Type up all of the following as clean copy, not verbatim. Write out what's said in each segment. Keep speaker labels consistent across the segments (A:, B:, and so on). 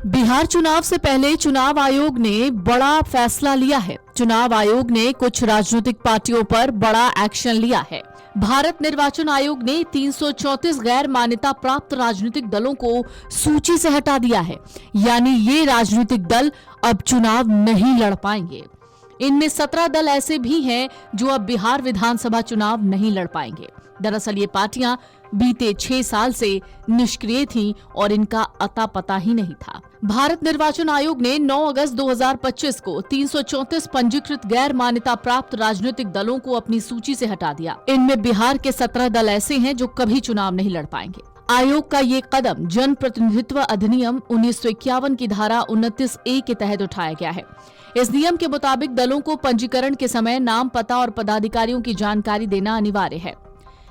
A: बिहार चुनाव से पहले चुनाव आयोग ने बड़ा फैसला लिया है। चुनाव आयोग ने कुछ राजनीतिक पार्टियों पर बड़ा एक्शन लिया है। भारत निर्वाचन आयोग ने 334 गैर मान्यता प्राप्त राजनीतिक दलों को सूची से हटा दिया है। यानी ये राजनीतिक दल अब चुनाव नहीं लड़ पाएंगे। इनमें 17 दल ऐसे भी हैं जो अब बिहार विधानसभा चुनाव नहीं लड़ पाएंगे। दरअसल ये पार्टियां बीते 6 साल से निष्क्रिय थीं और इनका अता पता ही नहीं था। भारत निर्वाचन आयोग ने 9 अगस्त 2025 को 334 पंजीकृत गैर मान्यता प्राप्त राजनीतिक दलों को अपनी सूची से हटा दिया। इनमें बिहार के 17 दल ऐसे हैं जो कभी चुनाव नहीं लड़ पाएंगे। आयोग का ये कदम जन प्रतिनिधित्व अधिनियम 1951 की धारा 29A के तहत उठाया गया है। इस नियम के मुताबिक दलों को पंजीकरण के समय नाम, पता और पदाधिकारियों की जानकारी देना अनिवार्य है।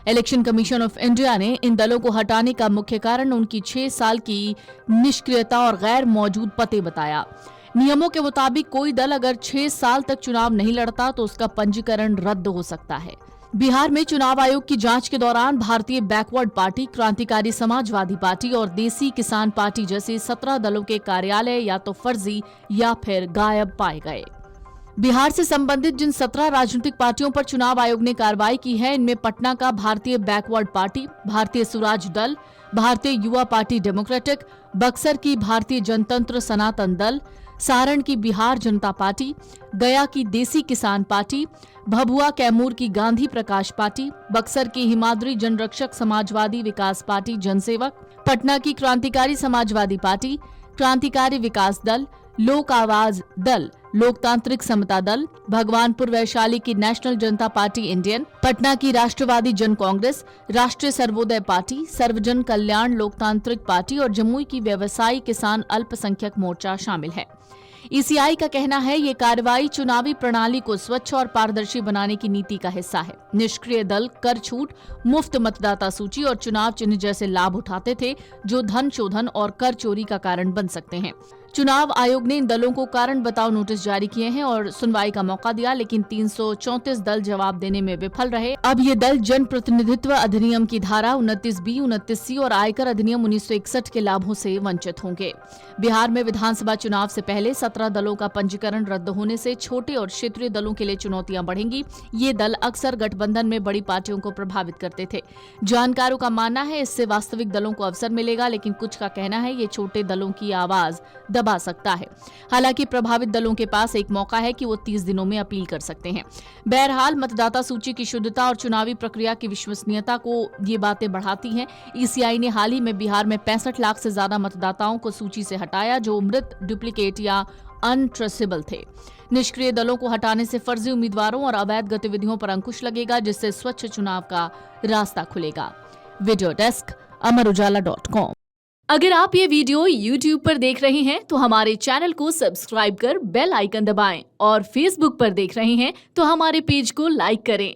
A: इलेक्शन कमीशन ऑफ इंडिया ने इन दलों को हटाने का मुख्य कारण उनकी 6 साल की निष्क्रियता और गैर मौजूद पते बताया। नियमों के मुताबिक कोई दल अगर 6 साल तक चुनाव नहीं लड़ता तो उसका पंजीकरण रद्द हो सकता है। बिहार में चुनाव आयोग की जांच के दौरान भारतीय बैकवर्ड पार्टी, क्रांतिकारी समाजवादी पार्टी और देसी किसान पार्टी जैसे 17 दलों के कार्यालय या तो फर्जी या फिर गायब पाए गए। बिहार से संबंधित जिन 17 राजनीतिक पार्टियों पर चुनाव आयोग ने कार्रवाई की है, इनमें पटना का भारतीय बैकवर्ड पार्टी, भारतीय स्वराज दल, भारतीय युवा पार्टी डेमोक्रेटिक, बक्सर की भारतीय जनतंत्र सनातन दल, सारण की बिहार जनता पार्टी, गया की देसी किसान पार्टी, भभुआ कैमूर की गांधी प्रकाश पार्टी, बक्सर की हिमाद्री जनरक्षक समाजवादी विकास पार्टी जनसेवक, पटना की क्रांतिकारी समाजवादी पार्टी, क्रांतिकारी विकास दल, लोक आवाज दल, लोकतांत्रिक समता दल, भगवानपुर वैशाली की नेशनल जनता पार्टी इंडियन, पटना की राष्ट्रवादी जन कांग्रेस, राष्ट्रीय सर्वोदय पार्टी, सर्वजन कल्याण लोकतांत्रिक पार्टी और जमुई की व्यवसायी किसान अल्पसंख्यक मोर्चा शामिल है। ईसीआई का कहना है ये कार्रवाई चुनावी प्रणाली को स्वच्छ और पारदर्शी बनाने की नीति का हिस्सा है। निष्क्रिय दल कर छूट, मुफ्त मतदाता सूची और चुनाव चिन्ह जैसे लाभ उठाते थे जो धन शोधन और कर चोरी का कारण बन सकते हैं। चुनाव आयोग ने इन दलों को कारण बताओ नोटिस जारी किए हैं और सुनवाई का मौका दिया, लेकिन 334 दल जवाब देने में विफल रहे। अब ये दल जन प्रतिनिधित्व अधिनियम की धारा 29B, 29C और आयकर अधिनियम 1961 के लाभों से वंचित होंगे। बिहार में विधानसभा चुनाव से पहले 17 दलों का पंजीकरण रद्द होने से छोटे और क्षेत्रीय दलों के लिए चुनौतियां बढ़ेंगी। ये दल अक्सर गठबंधन में बड़ी पार्टियों को प्रभावित करते थे। जानकारों का मानना है इससे वास्तविक दलों को अवसर मिलेगा, लेकिन कुछ का कहना है ये छोटे दलों की आवाज दबा सकता है। हालांकि प्रभावित दलों के पास एक मौका है कि वो 30 दिनों में अपील कर सकते हैं। बहरहाल मतदाता सूची की शुद्धता और चुनावी प्रक्रिया की विश्वसनीयता को ये बातें बढ़ाती हैं। ईसीआई ने हाल ही में बिहार में 65 लाख से ज्यादा मतदाताओं को सूची से हटाया जो मृत, डुप्लीकेट या अनट्रेसेबल थे। निष्क्रिय दलों को हटाने से फर्जी उम्मीदवारों और अवैध गतिविधियों पर अंकुश लगेगा, जिससे स्वच्छ चुनाव का रास्ता खुलेगा। वीडियो डेस्क अमरउजाला.com। अगर आप ये वीडियो YouTube पर देख रहे हैं तो हमारे चैनल को सब्सक्राइब कर बेल आइकन दबाएं और Facebook पर देख रहे हैं तो हमारे पेज को लाइक करें।